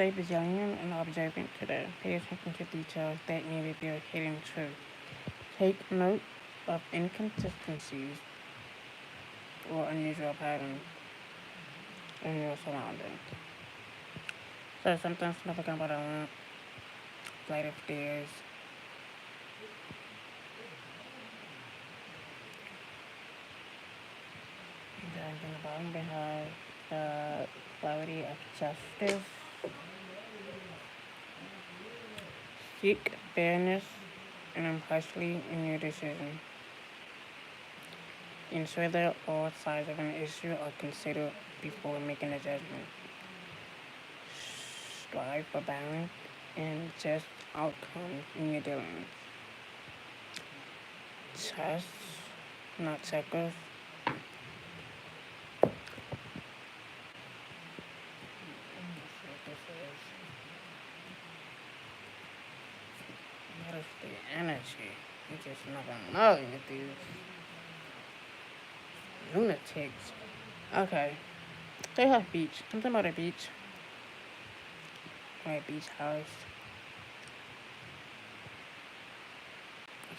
Stay vigilant and observant today. Pay attention to details that may reveal hidden truth. Take note of inconsistencies or unusual patterns in your surroundings. So something significant about a lamp, flight of stairs, and the bottom behind the clarity of justice. Seek fairness and impartiality in your decision. Ensure that all sides of an issue are considered before making a judgment. Strive for balance and just outcomes in your dealings. Trust, not checkers. What is the energy? You just never know with these lunatics. Okay. They have beach. Something about a beach. Or a beach house.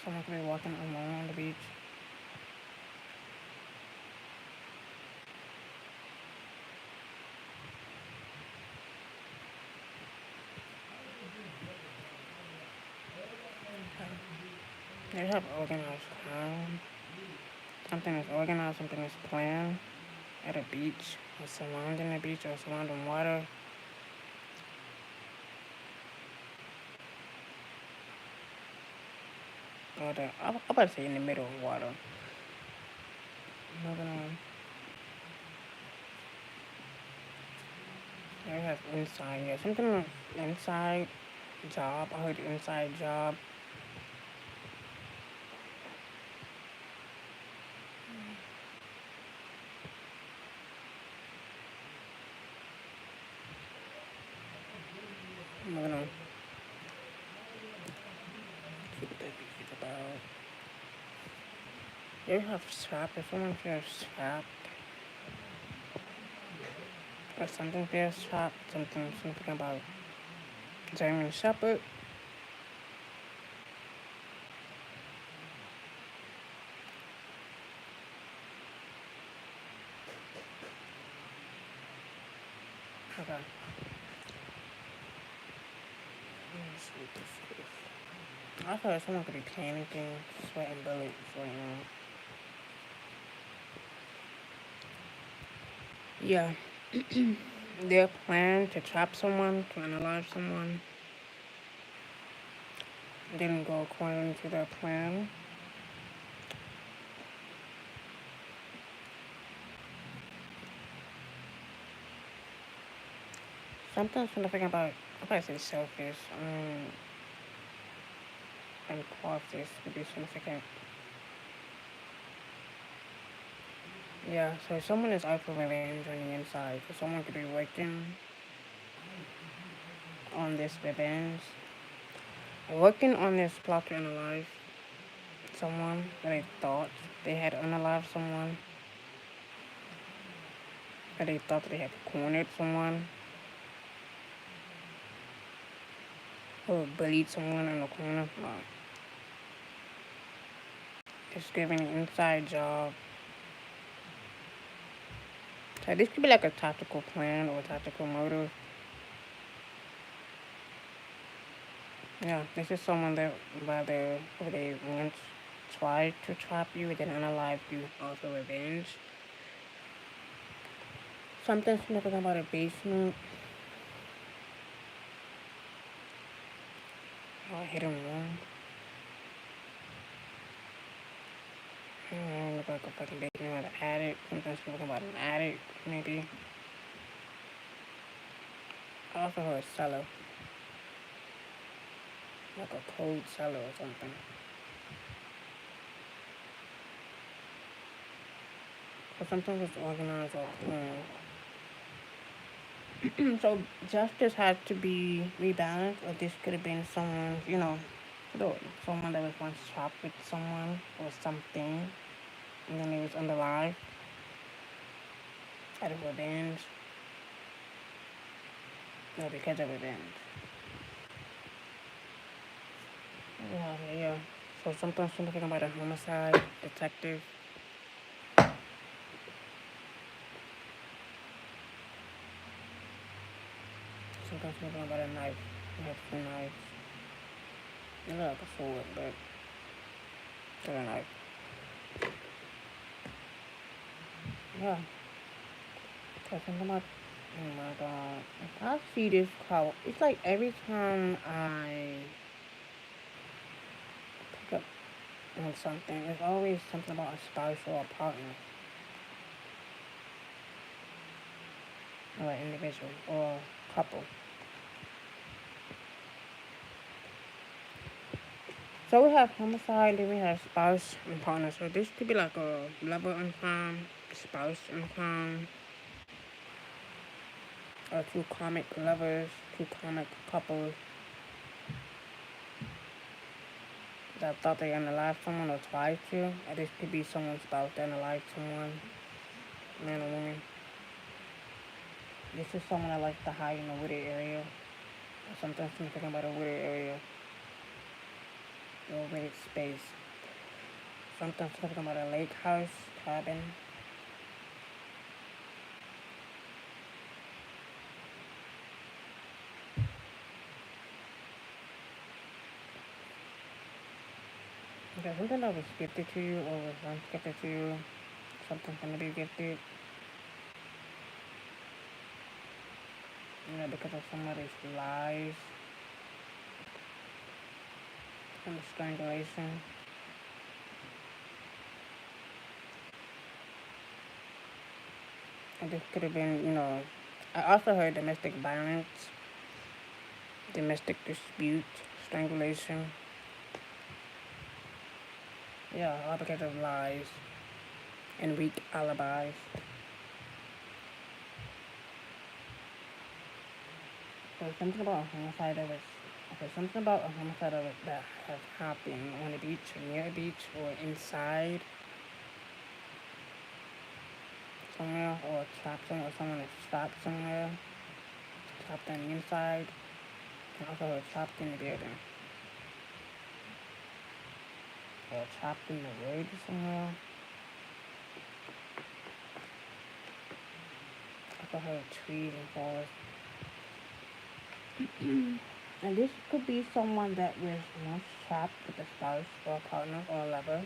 Someone could be walking alone on the beach. They have organized crime. Something is organized, something is planned at a beach, or surrounding the beach, or surrounding water. Or I'm about to say in the middle of water. Moving on. They have inside, yeah, something inside job. I heard inside job. Moving on. See what that beach is about. They have trapped. If someone feels trapped, or something feels trapped, something about German Shepherd. Okay. I feel like someone could be panicking, sweating bullets right now. Yeah. Their plan to trap someone, to unalive someone, didn't go according to their plan. Something significant about, I probably say selfish, and cautious could be significant. Yeah, so someone is out for revenge on the inside. So someone could be working on this revenge, working on this plot to unalive someone that they thought they had unalived someone, that they thought they had cornered someone, or bullied someone in the corner. No. It's giving an inside job. So this could be like a tactical plan or a tactical motive. Yeah, this is someone that whether they once tried to trap you, then unalive you, also revenge. Something significant about a basement or a hidden room. Look like a fucking basement or an attic. Something significant about an attic, maybe. I also heard cellar. Like a cold cellar or something. Or something that's organized or planned. So justice had to be rebalanced, or this could have been someone, someone that was once trapped with someone or something, and then it was unalive, out of revenge. or because of revenge. Yeah. So sometimes you're thinking about a homicide detective. Sometimes you're thinking about a knife. You have two knives. You look like a sword, but it's a knife. Yeah. So something about, oh my god. If I see this cow, it's like every time I pick up on something, it's always something about a spouse or a partner or an individual or a couple. So we have homicide, then we have spouse and partner. So this could be like a lover in crime, spouse in crime, or two comic lovers, two comic couples that thought they unalived someone or tried to. Or this could be someone's spouse that unalived someone, man or woman. This is someone that likes to hide in a wooded area. Or sometimes I'm thinking about a wooded area or a wooded space. Sometimes I'm thinking about a lake house, cabin. Okay, something that was gifted to you or was once gifted to you. Something's gonna be gifted. Because of somebody's lies and strangulation. And this could have been, I also heard domestic violence, domestic dispute, strangulation. Yeah, all because of lies and weak alibis. So something about a homicide that has happened on a beach or near a beach or inside somewhere or trapped somewhere or someone is trapped somewhere, trapped on the inside, and also trapped in the building. Or trapped in the woods somewhere. I heard trees and forests. And this could be someone that was once trapped with a spouse or a partner or a lover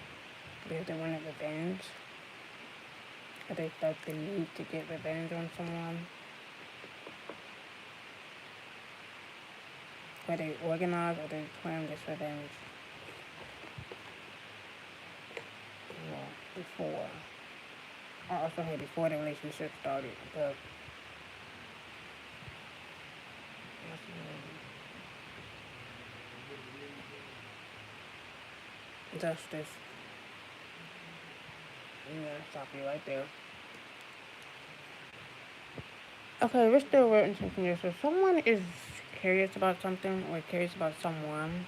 because they wanted revenge. Or they felt the need to get revenge on someone. Or they organized or they planned this revenge. Before. I also heard before the relationship started. But justice. I'm gonna stop you right there. Okay, we're still waiting something here. So someone is curious about something or curious about someone.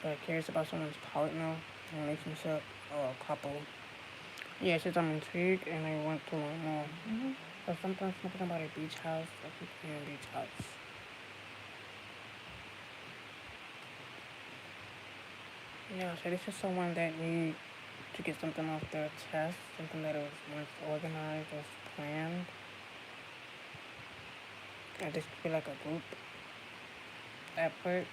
Or curious about someone's partner, relationship, or a couple. Yeah, since I'm intrigued and I want to learn more. So sometimes something about a beach house or people in a beach house. Yeah, so this is someone that needs to get something off their chest, something that was once organized or planned. And this could be like a group effort.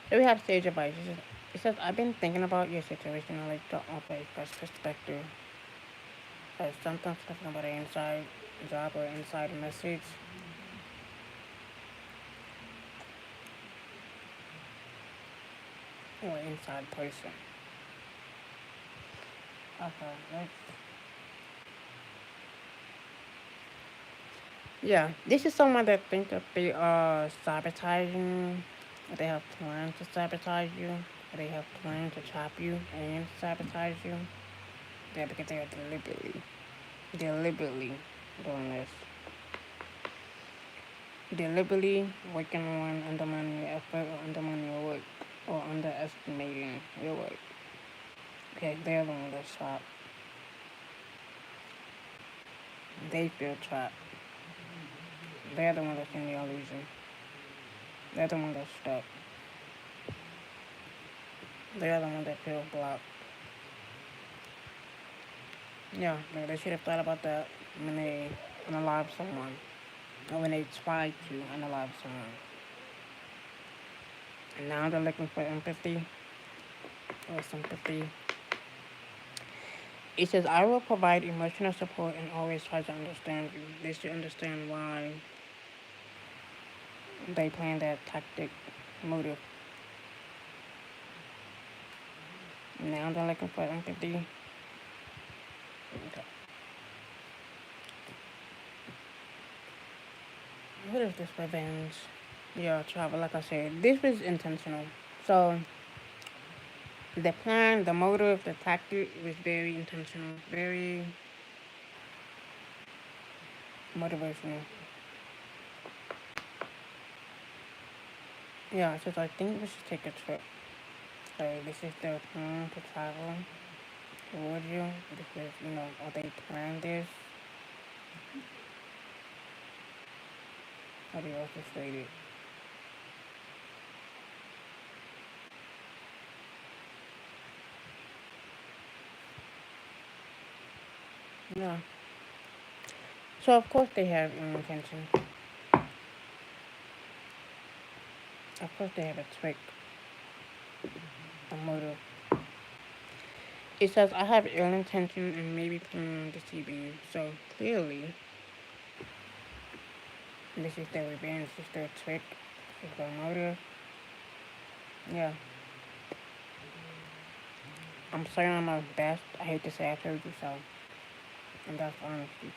So we have sage advice. It says, I've been thinking about your situation. I like to offer a fresh perspective. Sometimes talking about an inside job or inside message. Or inside person. Okay, let's. Yeah, this is someone that think that they are sabotaging. They have plans to sabotage you. They have plans to trap you and sabotage you. Yeah, because they are deliberately doing this. Deliberately working on undermining your effort or undermining your work or underestimating your work. Okay, they're the one that's trapped. They feel trapped. They're the one that's in the illusion. They're the one that's stuck. They're the one that feels blocked. Yeah, they should have thought about that when they unalive someone. Or when they tried to unalive someone. And now they're looking for empathy or sympathy. It says, I will provide emotional support and always try to understand you. They should understand why they plan that tactic motive. Now they're looking for empathy. Okay. What is this revenge? Yeah, travel, like I said. This was intentional. So, the plan, the motive, the tactic was very intentional. Very motivational. Yeah, it says, I think we should take a trip. So, this is their plan to travel towards you. This is, or they planned this. How do you also state it? Yeah. So of course they have an intention. Of course they have a trick, a motive. It says I have ill intention and maybe plan on deceiving you. So clearly, this is their revenge. This is their trick. This is their motive. Yeah. I'm saying I'm my best. I hate to say I told you so. And that's honesty.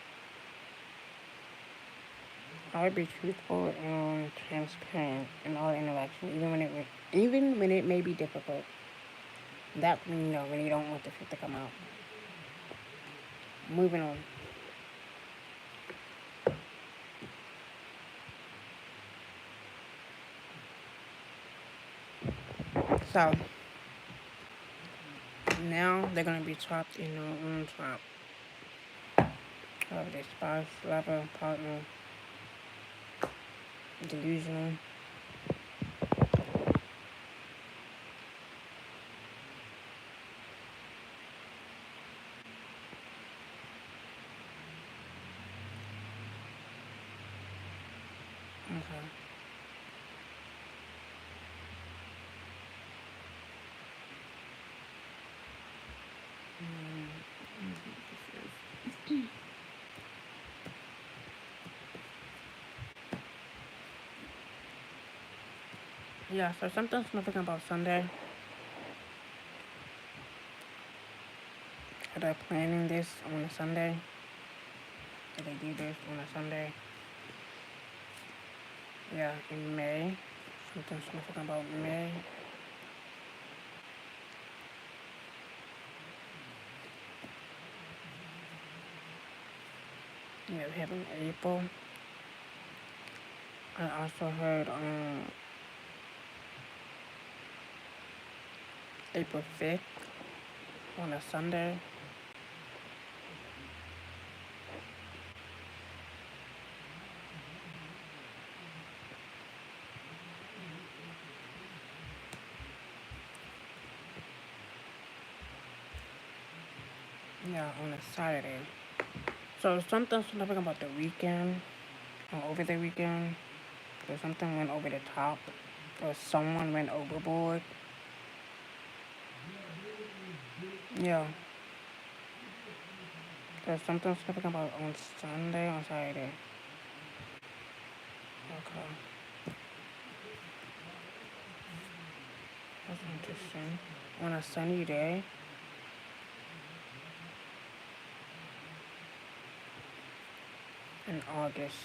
I would be truthful and transparent in all interaction, even when it may be difficult. That when you don't want the truth to come out. Moving on. So now they're gonna be trapped in their own trap of their spouse, lover, partner, delusional. Okay. Yeah, so something significant about Sunday. They're planning this on a Sunday. They do this on a Sunday. Yeah, in May. Something significant about May. Yeah, we have in April. I also heard April 5th on a Sunday. Yeah, on a Saturday. So something significant about the weekend or over the weekend. Or something went over the top. Or someone went overboard. Yeah. There's something significant about on Sunday or Saturday. Okay. That's interesting. On a sunny day. In August.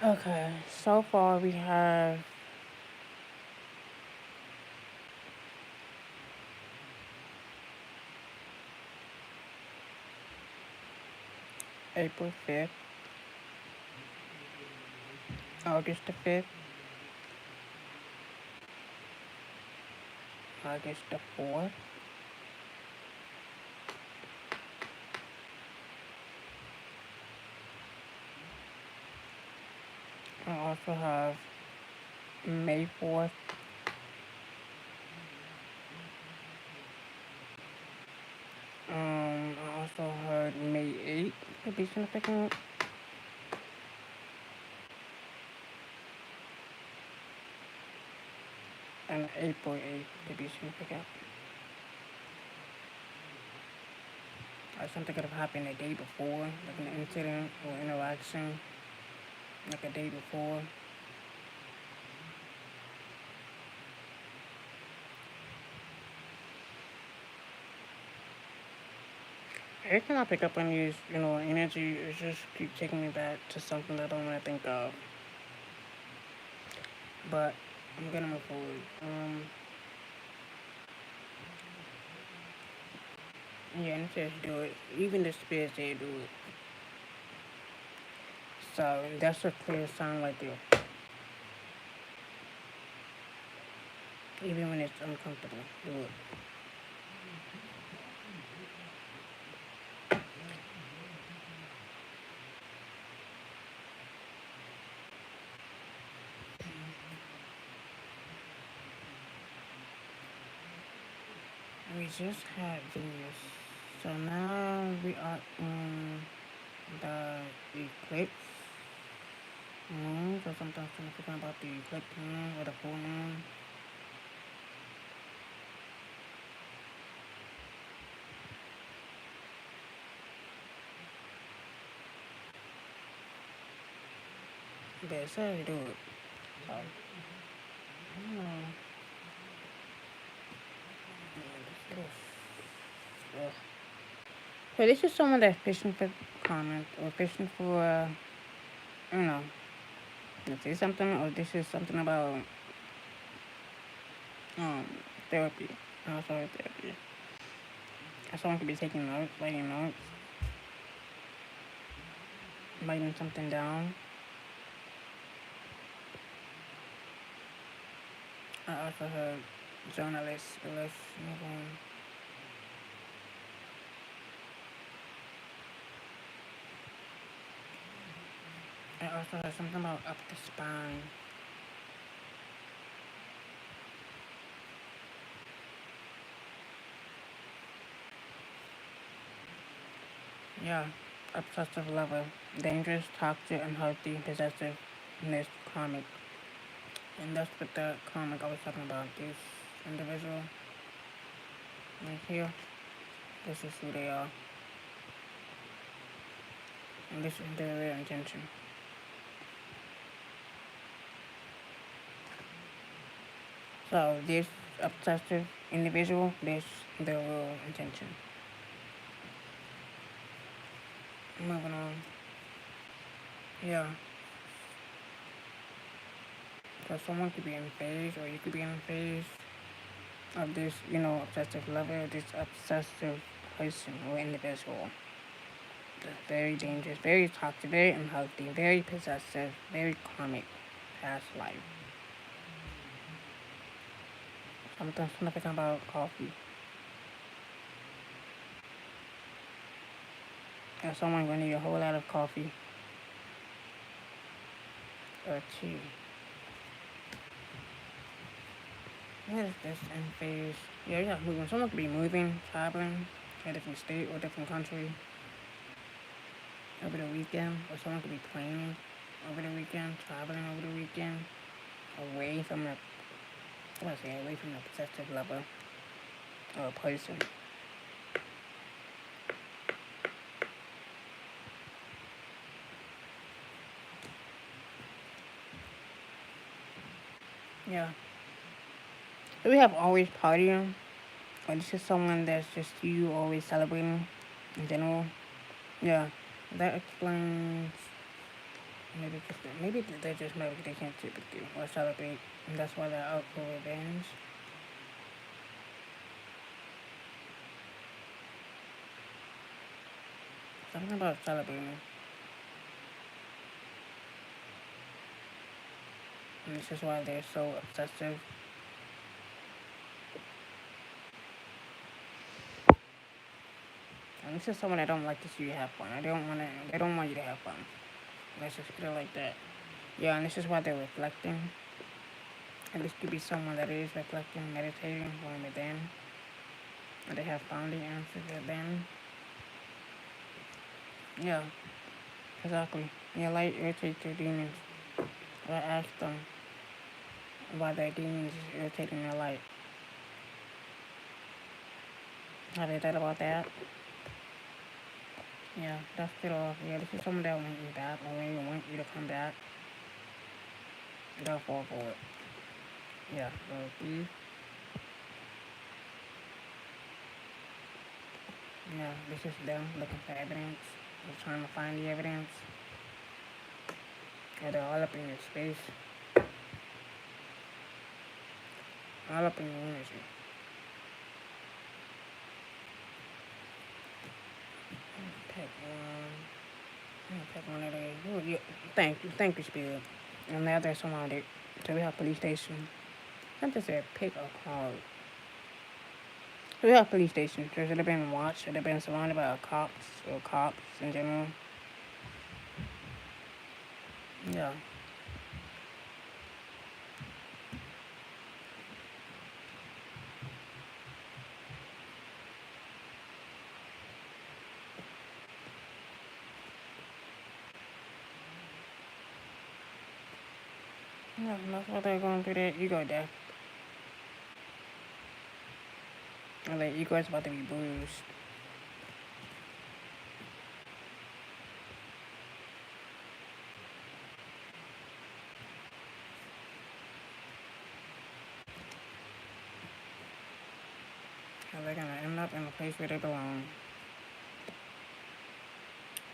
Okay, so far we have April 5th, August the 5th, targets the 4. I also have May 4th. I also heard May 8th could be significant. And April 8th could be significant. Or something could have happened the day before, like an incident or interaction, like a day before. Every time I pick up on these, energy, it just keep taking me back to something that I don't want to think of. But I'm gonna move forward. Yeah, and it says do it. Even the spirit said do it. So that's a clear sign right there. Even when it's uncomfortable, do it. We just had Venus. So now we are in the eclipse moon. So sometimes I'm thinking about the eclipse moon or the full moon. But it says do it. So, I don't know. So this is someone that's fishing for comments or fishing for, let's say something, or this is something about therapy. Also therapy. Someone could be taking notes, writing something down. I also heard journalists, but let's move on. I also heard something about up the spine. Yeah, obsessive lover. Dangerous, toxic, unhealthy, possessiveness, karmic. And that's what the comic I was talking about. This individual right here. This is who they are. And this is their real intention. So this obsessive individual, this their real intention. Moving on. Yeah. So someone could be in phase, or you could be in phase of this, obsessive lover, this obsessive person or individual. Very dangerous, very toxic, very unhealthy, very possessive, very karmic, past life. Something about coffee. If someone gonna need a whole lot of coffee or tea. What is this in phase? Yeah, moving. Someone could be moving, traveling to a different state or different country over the weekend, or someone could be planning over the weekend, traveling over the weekend, away from the, away from the possessive lover or person. Yeah. Do we have always partying? Or this is someone that's just you always celebrating in general? Yeah. That explains maybe they just maybe they can't typically or celebrate, and that's why they're out for revenge. Something about celebrating. And this is why they're so obsessive. And this is someone that don't like to see you have fun. They don't want you to have fun. Let's just put it like that. Yeah, and this is why they're reflecting. And this could be someone that is reflecting, meditating, going within. And they have found the answer within. Yeah, exactly. Your light irritates your demons. Or ask them why their demons is irritating their light. Have you thought about that? Yeah, dust it off. Yeah, this is someone that wants you back, or maybe want you to come back. They'll fall for it. Yeah, so please. Yeah, this is them looking for evidence. They're trying to find the evidence. Yeah, they're all up in your space. All up in your energy. Pick one. I'm gonna pick one of these. Oh, yeah. Thank you, Spirit. And now there's someone that, so we have police station. Something said pick a card. So we have police station. So should have been watched, should have been surrounded by cops, or cops in general. Yeah. Yeah, that's what they're going through that ego death. And the ego is about to be bruised. And they're gonna end up in a place where they belong.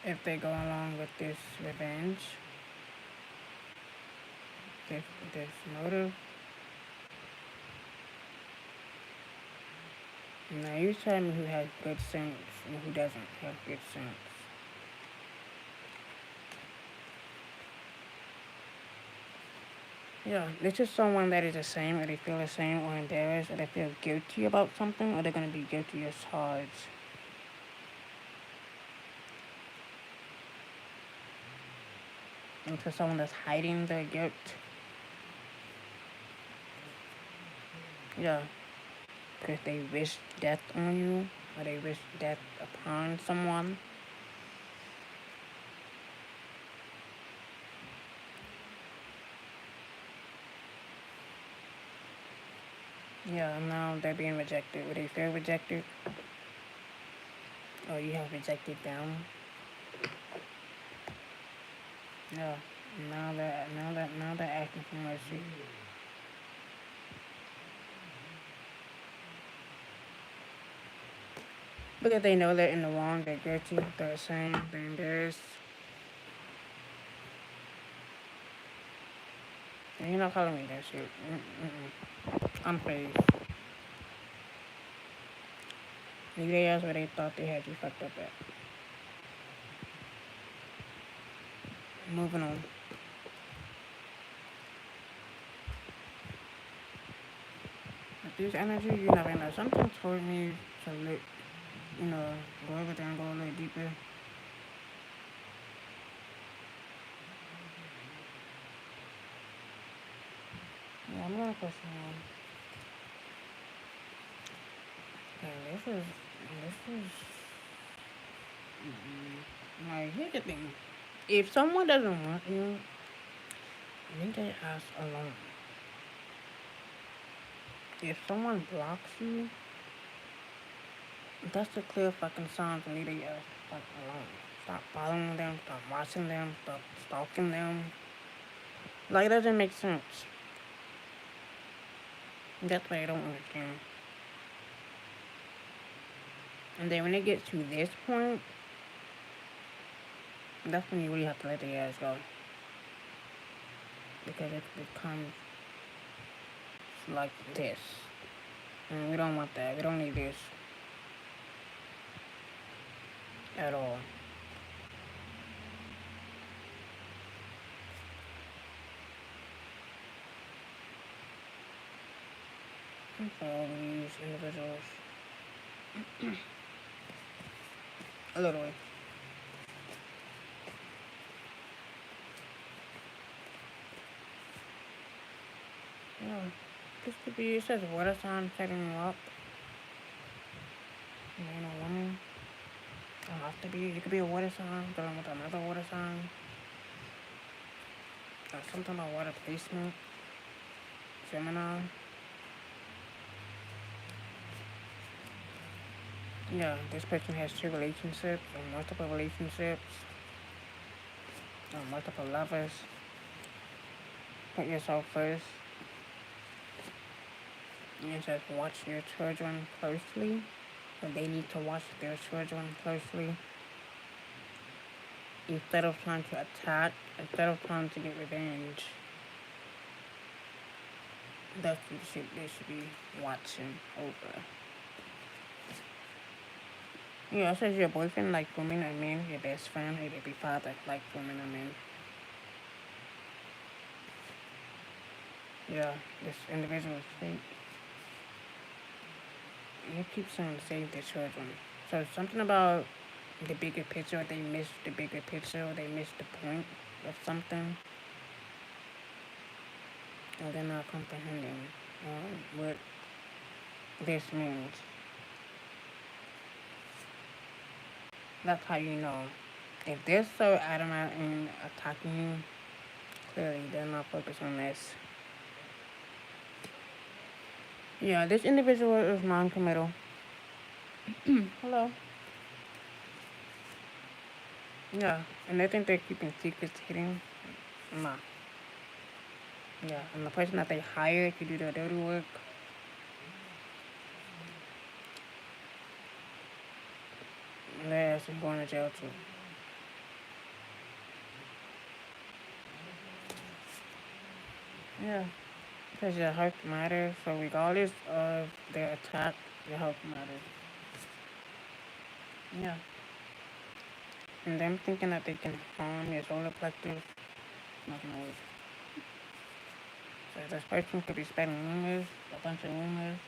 If they go along with this revenge, this motive. Now you tell me who has good sense and who doesn't have good sense. Yeah, this is someone that is the same, or they feel the same, or embarrassed, or they feel guilty about something, or they're gonna be guilty as charged. And to someone that's hiding their guilt. Yeah, because they wish death on you, or they wish death upon someone. Yeah, now they're being rejected. Would they feel rejected? Or you have rejected them? Yeah. Now they're asking for mercy. Because they know they're in the wrong, they're guilty, they're ashamed, they're embarrassed. And you're not calling me that shit. I'm phased. Leave their ass where they thought they had you fucked up at. Moving on. With this energy, you never know. Something told me to look, go over there and go a little deeper. Yeah, I'm gonna question one. Okay, this is, like, here's the thing. If someone doesn't want you, leave their ass alone. If someone blocks you, that's a clear fucking sign to leave their ass fucking alone. Stop following them, stop watching them, stop stalking them. Like, it doesn't make sense. That's what I don't understand. And then when it gets to this point, that's when you really have to let the ass go. Because it becomes like this. And we don't want that. We don't need this. At all. For all these individuals. Literally. Yeah. This could be, it says water sign setting you up. Man or woman. Don't have to be. It could be a water sign dealing with another water sign. Or something about water placement. Gemini. Yeah, this person has 2 relationships or multiple relationships or multiple lovers. Put yourself first. And it says watch your children closely. Or they need to watch their children closely. Instead of trying to attack, instead of trying to get revenge. That's what they should be watching over. Yeah, it says your boyfriend like women or men, your best friend or your baby father like women or men. Yeah, this individual is fake. You keep saying save their children. So something about the bigger picture, they missed the bigger picture, they missed the point of something, and they're not comprehending what this means. That's how you know. If they're so adamant in attacking you, clearly they're not focused on this. Yeah, this individual is non-committal. Hello. Yeah, and they think they're keeping secrets hidden. Nah. Yeah, and the person that they hire to do their dirty work, their ass is going to jail too. Yeah, because your health matters. So regardless of their attack, your health matters. Yeah. And them thinking that they can harm your solar plexus, not gonna work. So this person could be spreading rumors, a bunch of rumors.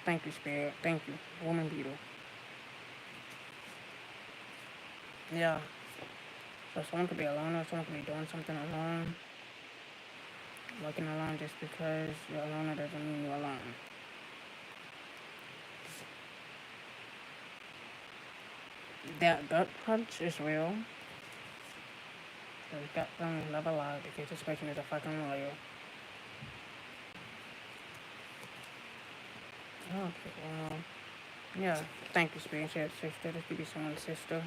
Thank you, Spirit. Thank you. Woman beetle. Yeah. So someone could be alone or someone could be doing something alone. Working alone just because you're alone doesn't mean you're alone. That gut punch is real. So gut them never lie because this person is a fucking liar. Okay, well, yeah. Thank you, Spirit. She had sister. This could be someone's sister.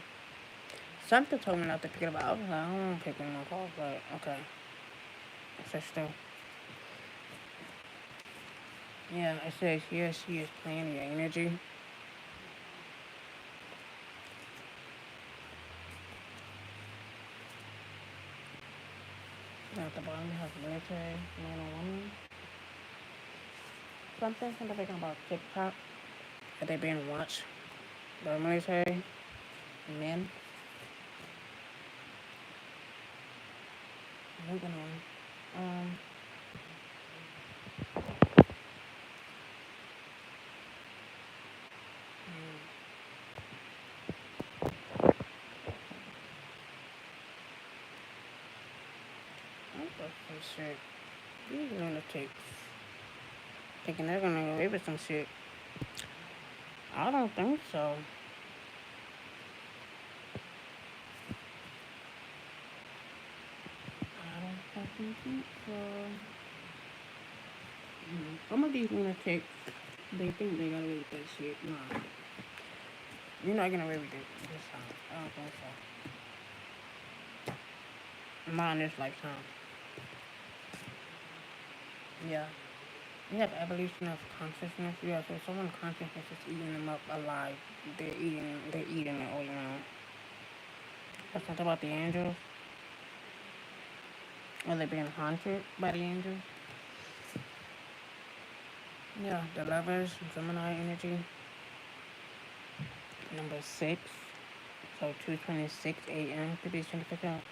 Something told me not to pick it up. I was like, I don't want to pick one more call, but okay. Sister. Yeah, it says here she is playing your energy. At the bottom, we have military, man or woman. Something thinking about TikTok. That they being watched by military men. Moving on. What the shit? These lunatics thinking they're gonna go away with some shit. I don't think so. I don't fucking think so. Some of these lunatics, they think they got away with that shit. Nah. You're not gonna away with it this time. I don't think so. Not in this lifetime. Yeah. We have evolution of consciousness. Yeah, so someone consciousness is eating them up alive. They're eating it all, you know. Let's talk about the angels. Are they being haunted by the angels? Yeah, the lovers, Gemini energy. Number 6. So 2:26 a.m. could be significant.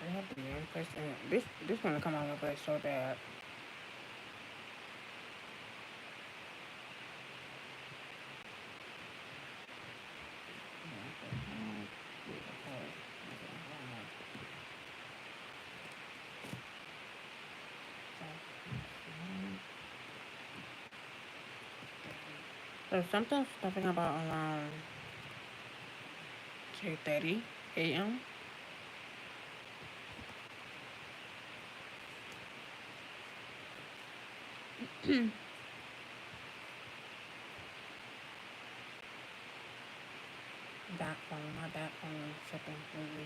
they have the young person. This one to come out with like so bad. So something's talking about around 2:30 a.m. That phone, my that phone is tripping completely.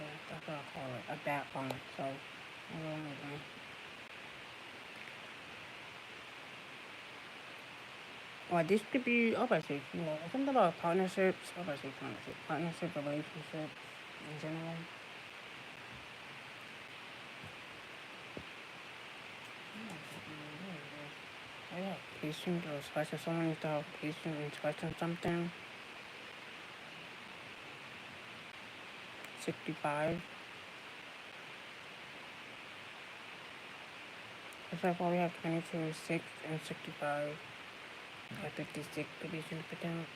Yeah, that's what I call it, a bat phone. So, I don't know. Well, this could be, I would say, something about partnerships. I would say partnership, relationship in general. I have patience or trust. If someone needs to have patience and trust in something, 65. If I probably have 22, 6, and 65. I 56 could be significant.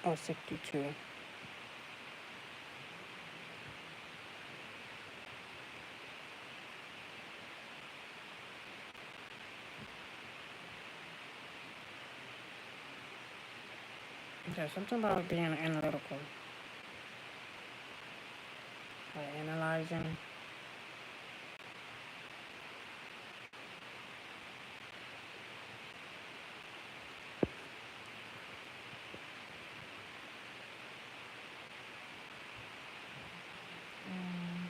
Or 62. Okay, something about being analytical. Like analyzing. Um,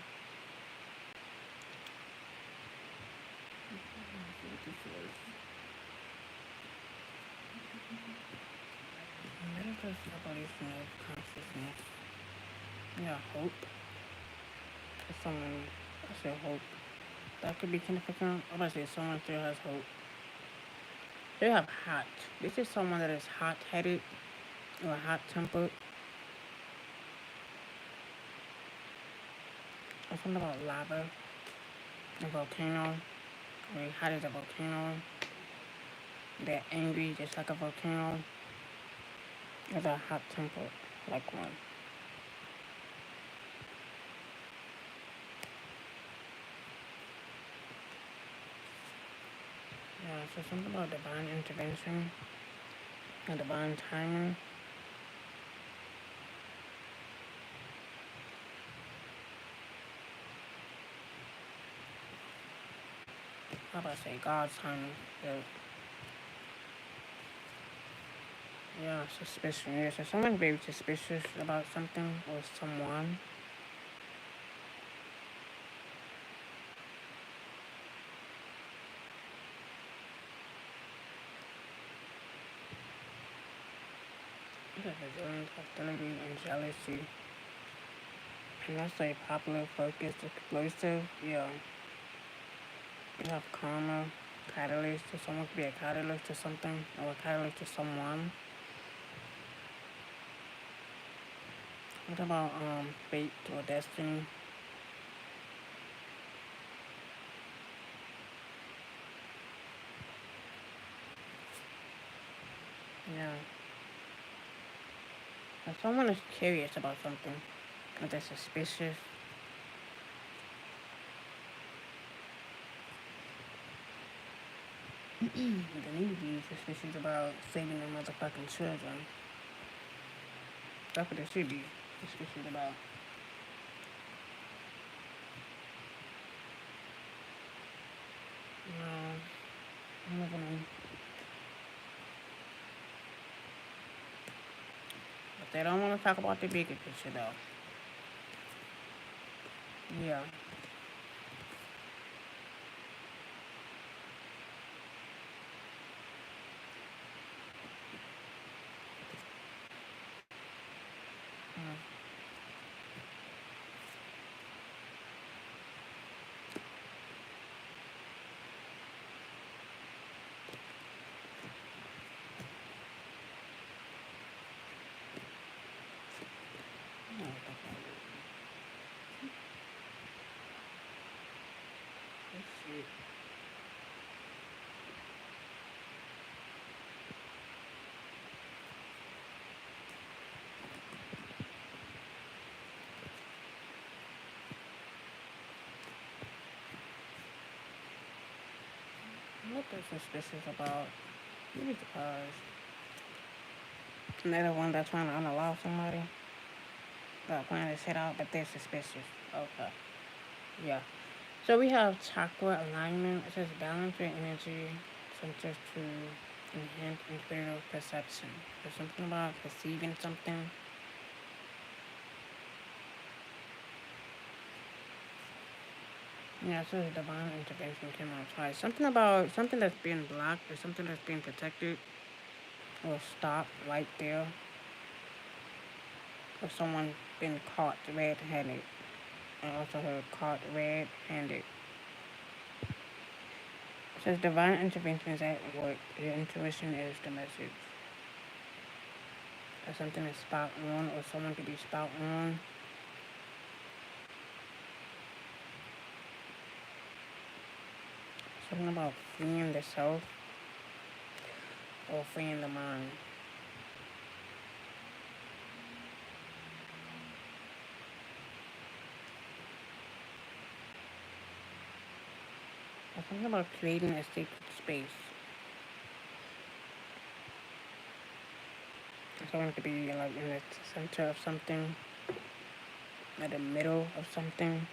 Medical evolution of consciousness. Yeah, hope. For someone, I say hope. That could be significant. I'm about to say someone still has hope. They have hot. This is someone that is hot-headed or hot-tempered. Or something about lava, a volcano. Very hot as a volcano. They're angry just like a volcano. Or they're hot-tempered like one. Yeah, so something about divine intervention and divine timing. How about I say God's timing? Yeah, suspicion. Yeah, so someone's very suspicious about something or someone. Yeah, resilience, hostility, and jealousy. And that's like popular, focused, explosive. Yeah. You have karma, catalyst, so someone could be a catalyst to something or a catalyst to someone. What about fate or destiny? Yeah. If someone is curious about something, or they're suspicious, they need to be suspicious about saving their motherfucking children. That's what they should be suspicious about. No, I'm not gonna. But they don't want to talk about the bigger picture, though. Yeah. What they're suspicious about? You'd be surprised. And they're the one that's trying to unallow somebody. They're planning to sit out, but they're suspicious. Okay. Yeah. So we have chakra alignment. It says balance your energy centers to enhance intuitive perception. There's something about perceiving something. Yeah, it says divine intervention cannot try. Something about something that's being blocked or something that's being protected or stopped right there. Or someone been caught red-handed. I also heard caught red-handed. It says divine intervention is at work. Your intuition is the message. Or something is spot on, or someone could be spot on. Something about freeing the self or freeing the mind. Or something about creating a sacred space. Someone could be like in the center of something, at the middle of something.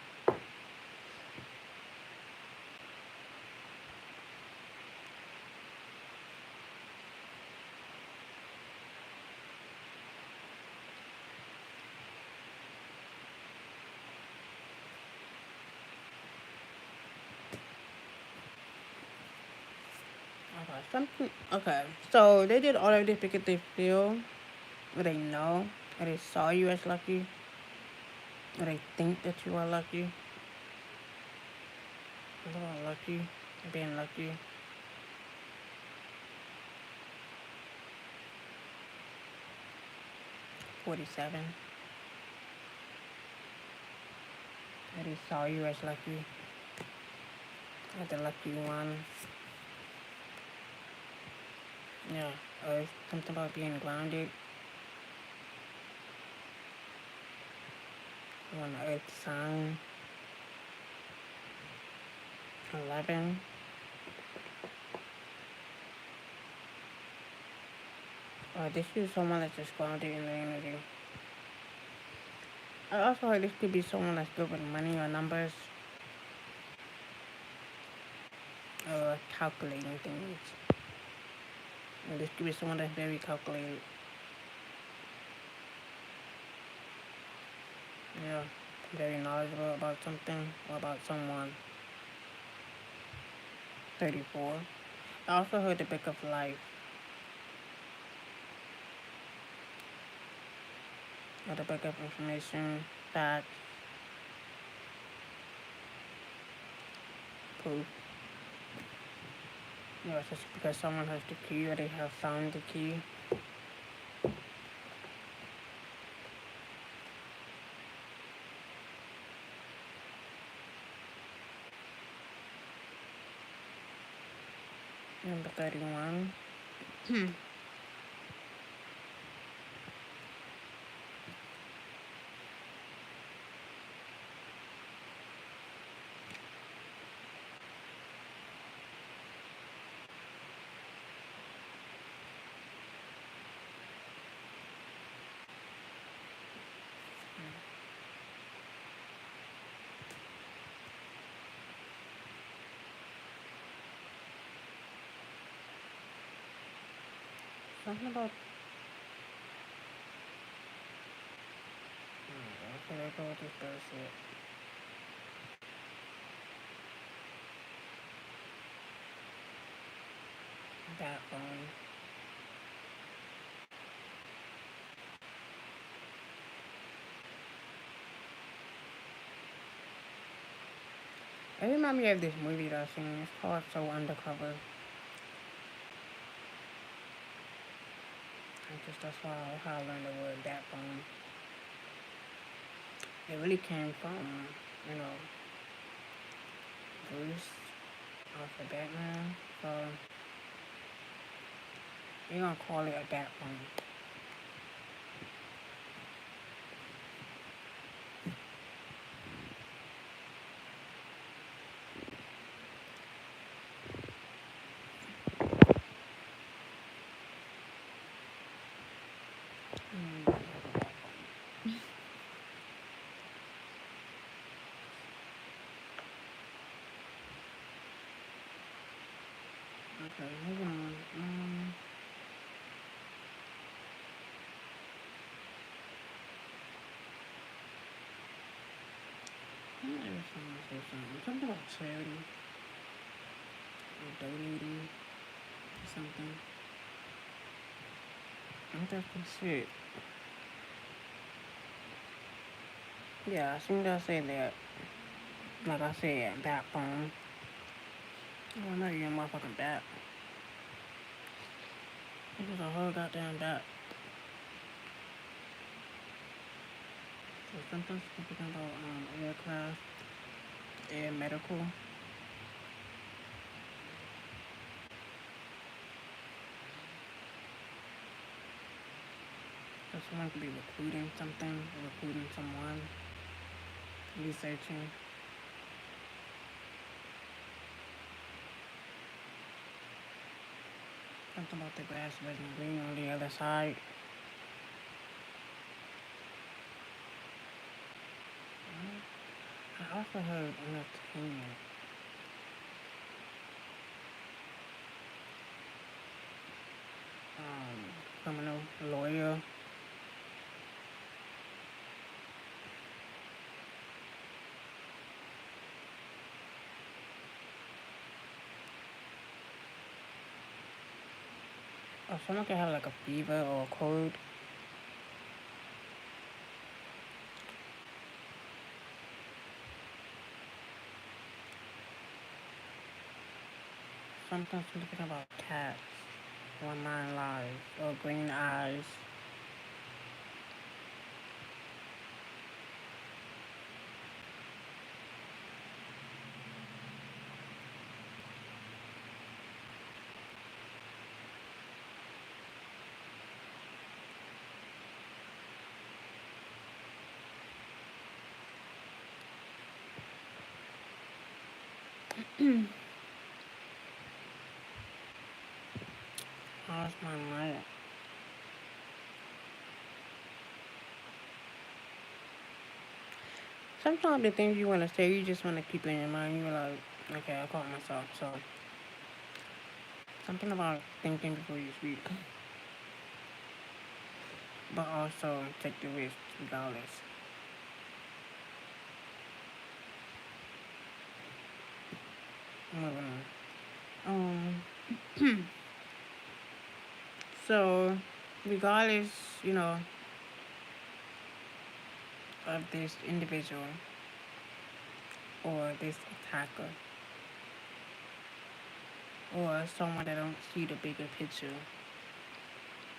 Okay, something. Okay, so they did all of this because they feel, or they know, or they saw you as lucky, or they think that you are lucky. A little lucky, being lucky. 47. Or they saw you as lucky, or the lucky one. Yeah, or something about being grounded. On the earth sign. 11. This is someone that's just grounded in their energy. I also heard this could be someone that's good with money or numbers. Or calculating things. And this could be someone that's very calculated. Yeah, very knowledgeable about something or about someone. 34. I also heard the book of life. Or the book of information, facts, proof. Yeah, it's just because someone has the key or they have found the key. Number 31. Something about. Okay, I go with this bullshit. That one. It reminds me of this movie that I've seen. It's called So Undercover. That's how I learned the word that phone. It really came from, you know, Bruce off of Batman. So you're gonna call it a bat phone. Okay, moving on. I was trying to say something. Something about charity or donating or something. I'm just shit. Yeah, I seem to say that. Like I said, bat phone. Oh no, you're a motherfucking bat. It was a whole goddamn bat. So something speaking about aircraft, air medical. So someone could be recruiting something, recruiting someone, researching. Something about the grass wasn't green on the other side. I also heard entertainment. Criminal lawyer. Or someone could have like a fever or a cold. Sometimes speaking about cats or 9 lives or green eyes. How's my night? Sometimes the things you want to say, you just want to keep in your mind. You're like, okay, I caught myself. So something about thinking before you speak, but also take the risk regardless. Moving on. So regardless, you know, of this individual or this attacker or someone that don't see the bigger picture,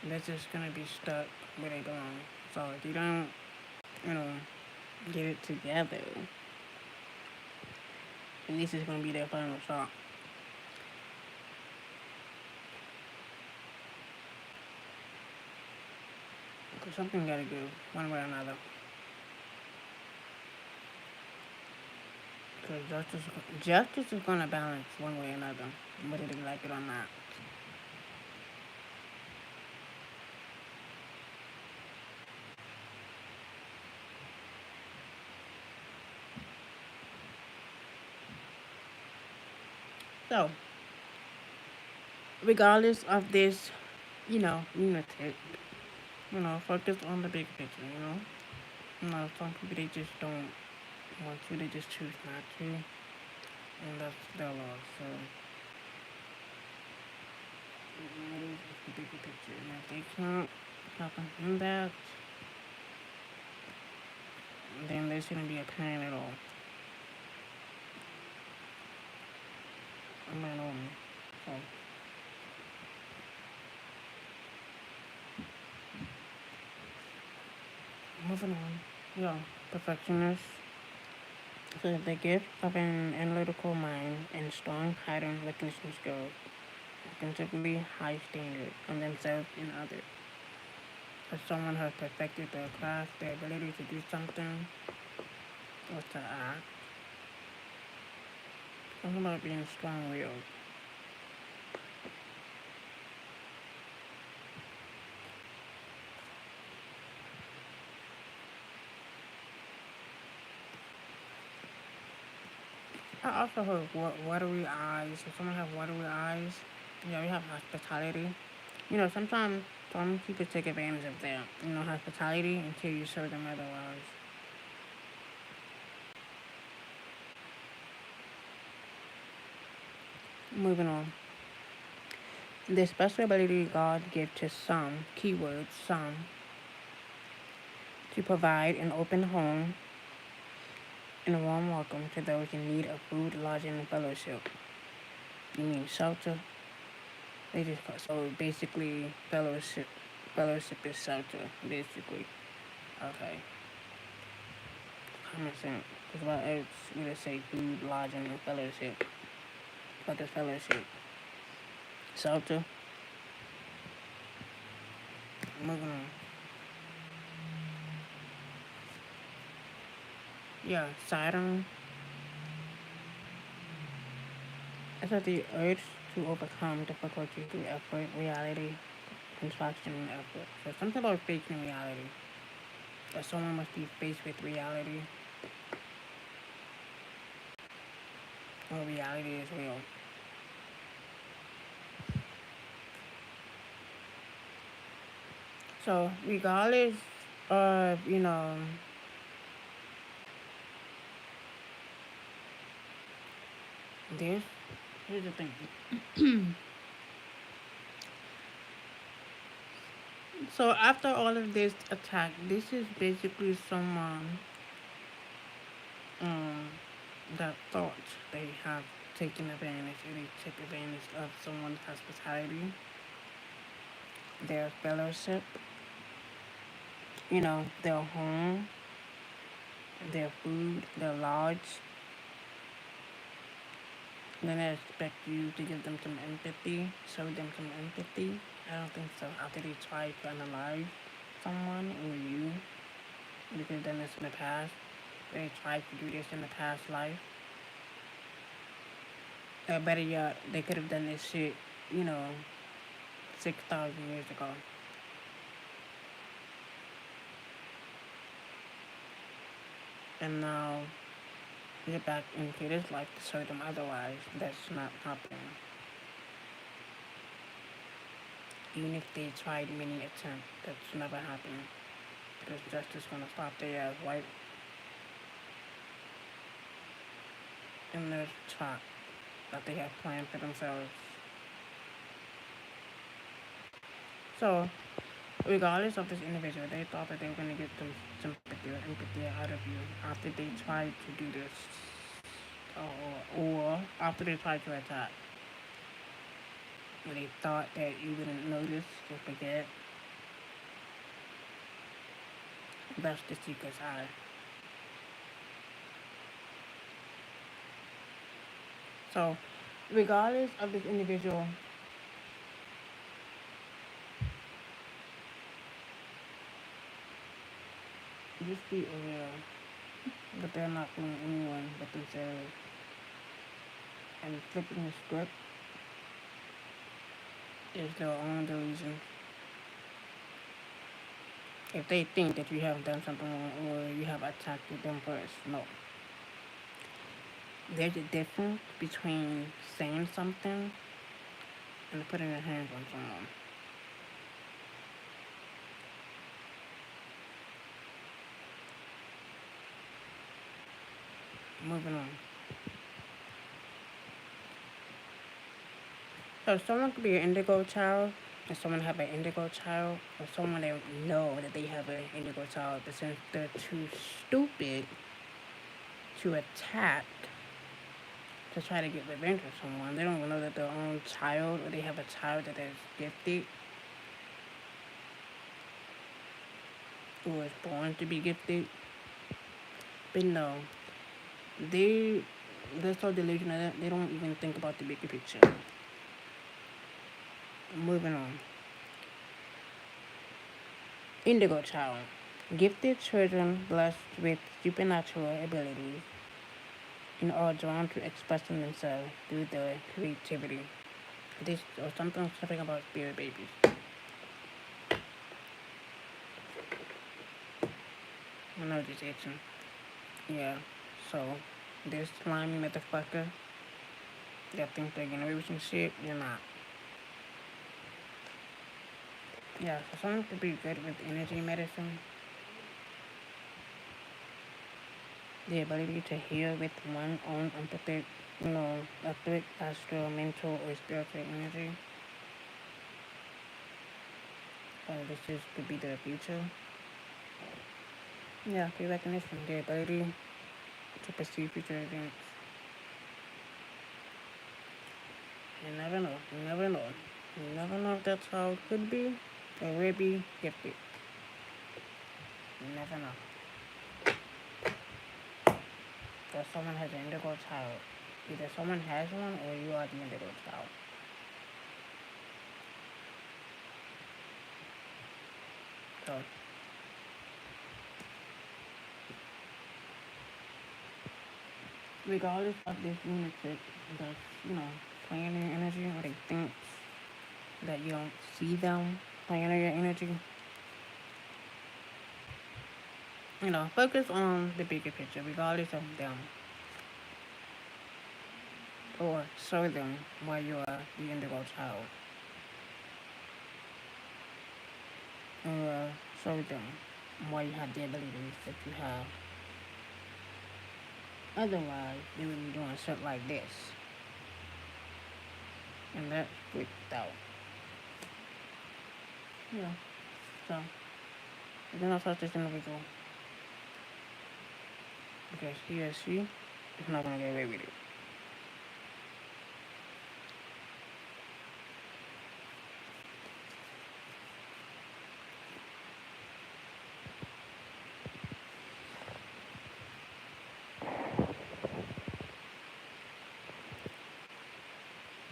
they're just gonna be stuck where they belong. So if you don't, you know, get it together, at least it's gonna be their final shot. Cause something gotta go one way or another. Cause justice is gonna balance one way or another, whether they like it or not. So regardless of this, lunatic, focus on the big picture, some people they just don't want to, they just choose not to, and that's their loss. So that is the bigger picture, and if they can't comprehend that, then there shouldn't be a plan at all. I'm not on. So moving on. Yeah, perfectionist. So the gift of an analytical mind and strong pattern recognition skills, consequently high standards on themselves and others. If someone has perfected their craft, their ability to do something or to act, something about being strong-willed. I also heard watery eyes. If someone has watery eyes, Yeah, we have hospitality. Sometimes some people take advantage of that, hospitality until you show them otherwise. Moving on. The special ability God gave to some, keyword some, to provide an open home and a warm welcome to those in need of food, lodging, and fellowship. You mean shelter? So basically fellowship. Fellowship is shelter, basically. Okay. Common sense. Because what else would it say food, lodging, and fellowship? What is fellowship? Shelter. Moving on. Yeah, Saturn. It's like the urge to overcome difficulty through effort, reality, construction, and effort. So something about facing reality. That someone must be faced with reality, or reality is real. So regardless of, this, here's the thing. So after all of this attack, this is basically someone um, that thought they have taken advantage, or they took advantage of someone's hospitality, their fellowship, their home, their food, their lodge. Then they expect you to give them some empathy, show them some empathy. I don't think so. After they try to analyze someone or you, they could have done this in the past. They tried to do this in the past life. Or better yet, they could have done this shit, you know, 6,000 years ago. And now we're back into this life to show them otherwise. That's not happening. Even if they tried many attempts, that's never happening. Because justice gonna stop their ass right in their trap that they have planned for themselves. So, regardless of this individual, they thought that they were gonna get some sympathy or empathy out of you after they tried to do this, or after they tried to attack. Or they thought that you wouldn't notice or forget. That's the Seeker'S Eye. So, regardless of this individual, just be aware that they're not fooling anyone but themselves. And flipping the script is their own delusion. If they think that you have done something wrong or you have attacked them first, no. There's a difference between saying something and putting your hands on someone. Moving on. So someone could be an indigo child, and someone have an indigo child, or someone that know that they have an indigo child, but since they're too stupid to attack, to try to get revenge on someone, they don't even know that their own child, or they have a child that is gifted, or is born to be gifted. But no, they're so delusional that they don't even think about the bigger picture. Moving on. Indigo child. Gifted children blessed with supernatural abilities and are drawn to expressing themselves through their creativity. This or something about spirit babies. I know this action. Yeah. So this slimy motherfucker that thinks they're getting away with some shit, you're not. Yeah, so someone could be good with energy medicine, the ability to heal with one own empathic, etheric, astral, mental, or spiritual energy. This could be the future. Yeah, pre-recognition, the ability to perceive future events. You never know. You never know. You never know if that's how it could be or will be gifted. You never know. Because someone has an indigo child. Either someone has one or you are the indigo child. So, regardless of this lunatic that's, playing in your energy, or they think that you don't see them playing in your energy, focus on the bigger picture, regardless of them. Or show them why you are the indigo child. Or show them why you have the abilities that you have. Otherwise, they would be doing shit like this. And that freaked out. Yeah. So, do not touch this individual. Because he or she is not going to get away with it.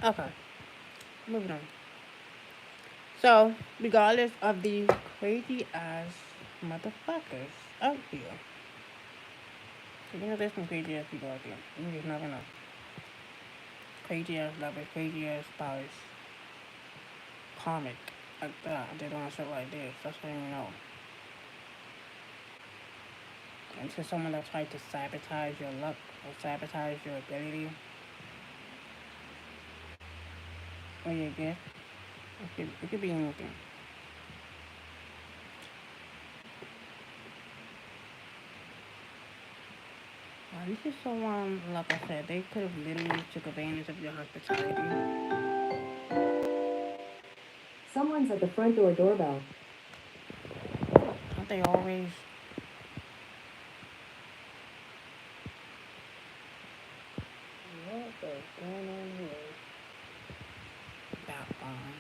Okay. Moving on. So, regardless of the crazy ass motherfuckers out here. There's some crazy ass people out there. You just never know. Crazy ass lovers, crazy ass spouse. Comic. Like that. They're doing shit like this. That's how you know. And to someone that tried to sabotage your luck or sabotage your ability or your gift. It could be anything. This is someone, like I said, they could have literally took advantage of your hospitality. Someone's at the front door doorbell. Don't they always? What is going on here? Batman.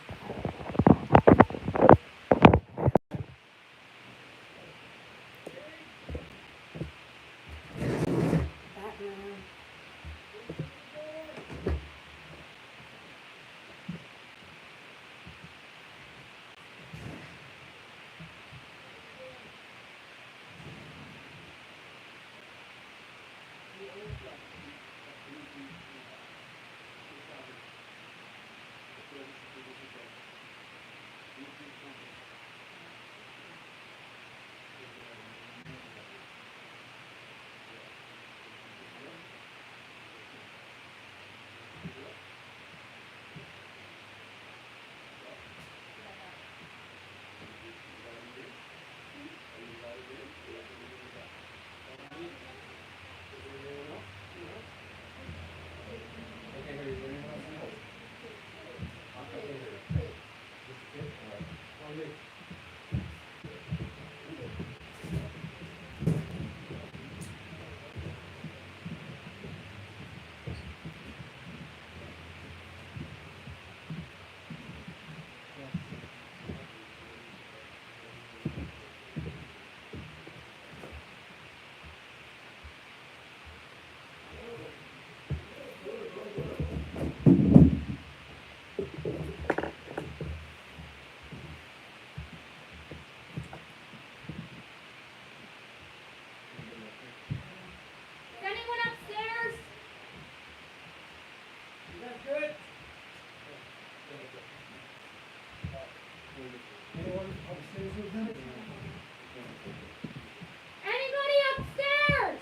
Anybody upstairs?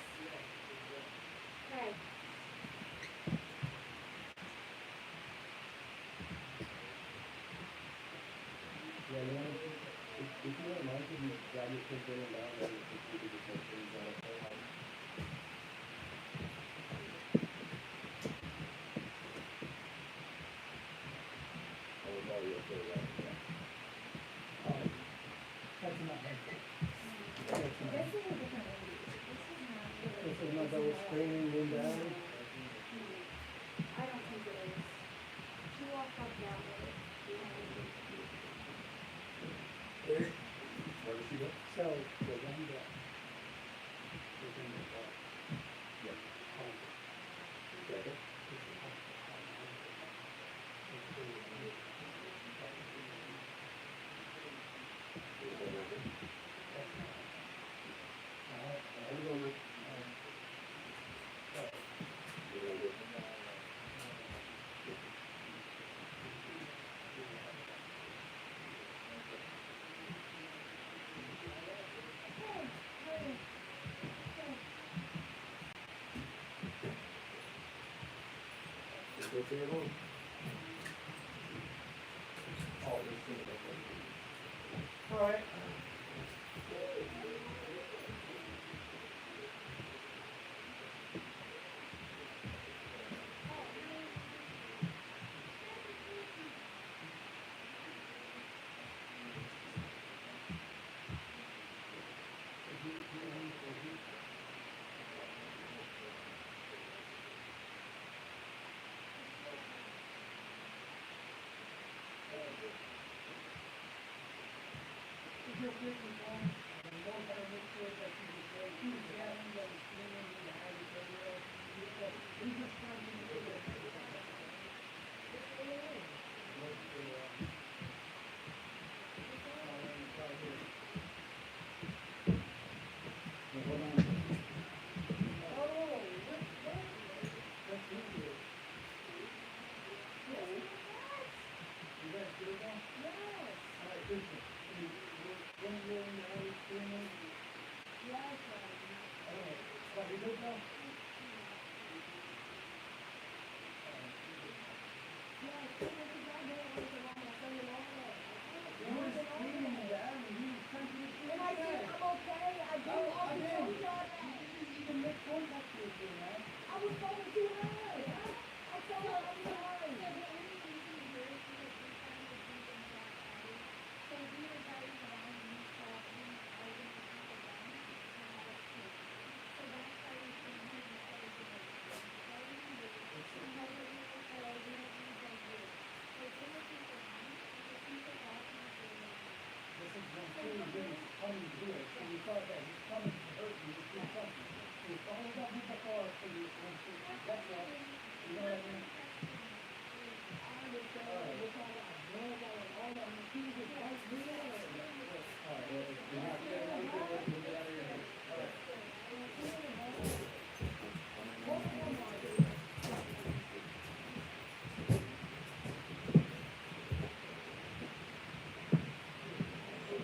Okay. This is a different lady. This is not really. This is not double screening wind down. I don't think it is. She walked up that way. Where does she go? So, the one that. Yeah. All right.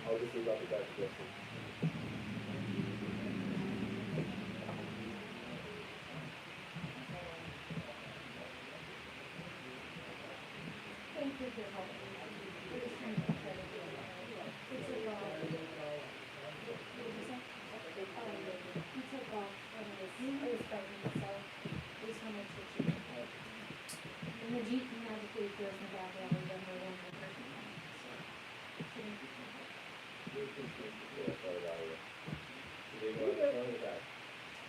I'll just leave out the back question. Thank you for helping me. We're just trying to get credit. He took off. What did you say? He took off when I was pregnant, so there's how much that you can pay. And the Jeep magically appears in the back of the then we're one more person. So thank you for helping. Yeah, sorry about it. So they go out the front or the back?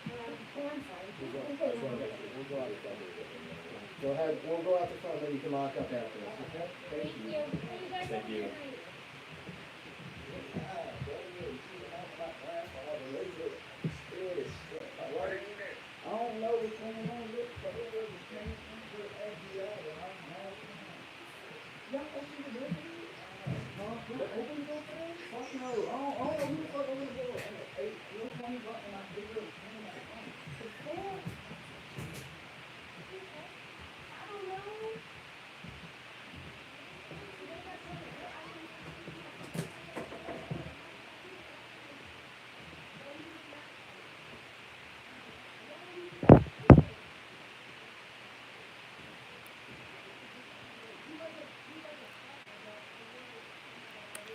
Oh, I'm sorry. We'll go out the front. We'll go out the front. Go ahead, we'll go out the front, then you can lock up after this, okay? Thank you. Thank you. I don't know what's going on with it, but it was a change to the FBI, and I don't know. Y'all open the door for me? Huh? Y'all open the door for me? Fuck no, I don't know who the fuck opened the door. Hey, you'll tell me what, and I do it. I don't know.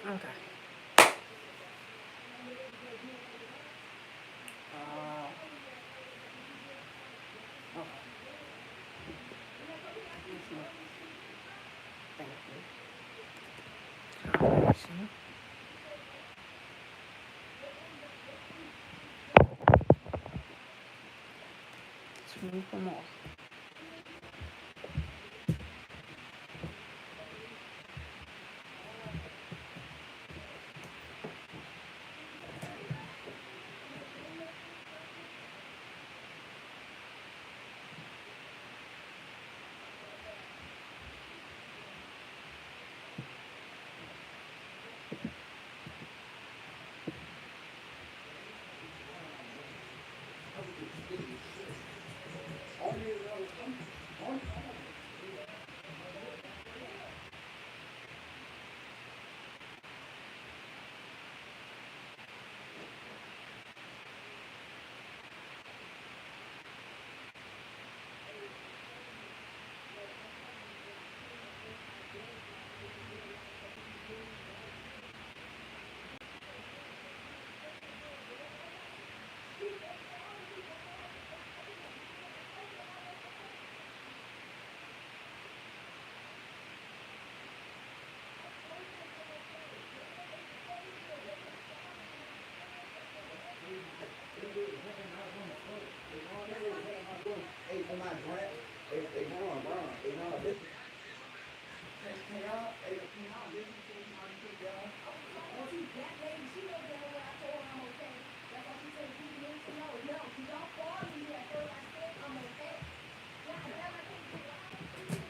Okay. Pacing. Let's move for more. Hey, for my grant, hey, Brown, hey, Brown, listen. Can y'all, hey, can y'all listen to my kick down? Oh, see, that lady, she knows that when I told her I'm okay. That's why she said, you need to know. No, she don't call me at first. I said I'm okay. God damn, I can't get it.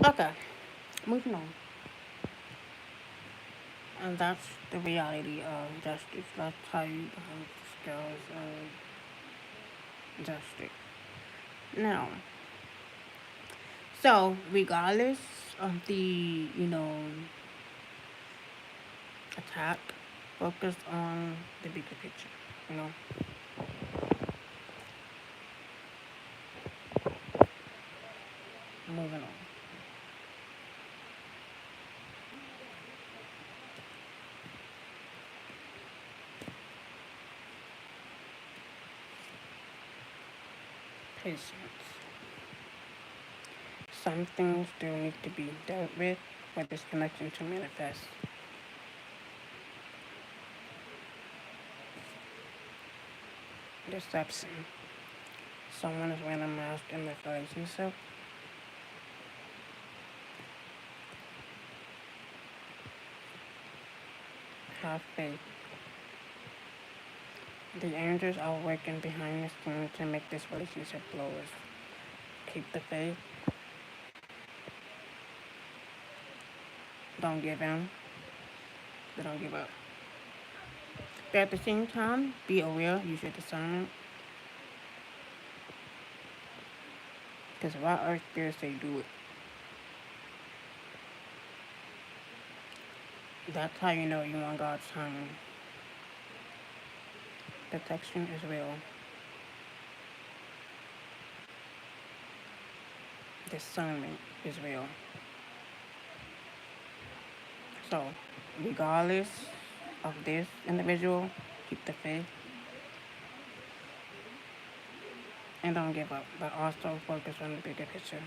Okay, moving on. And that's the reality of justice. That's how you scales of justice. Now, so regardless of the, attack, focus on the bigger picture, you know. Moving on. Patience. Some things still need to be dealt with for this connection to manifest. Deception. Someone is wearing a mask in their relationship. Have faith. The angels are working behind the scenes to make this relationship flourish. Keep the faith. Don't give in. But don't give up. But at the same time, be aware, use your discernment. Because if our earth spirits say do it, that's how you know you want God's timing. Protection is real. Discernment is real. So, regardless of this individual, keep the faith and don't give up, but also focus on the bigger picture.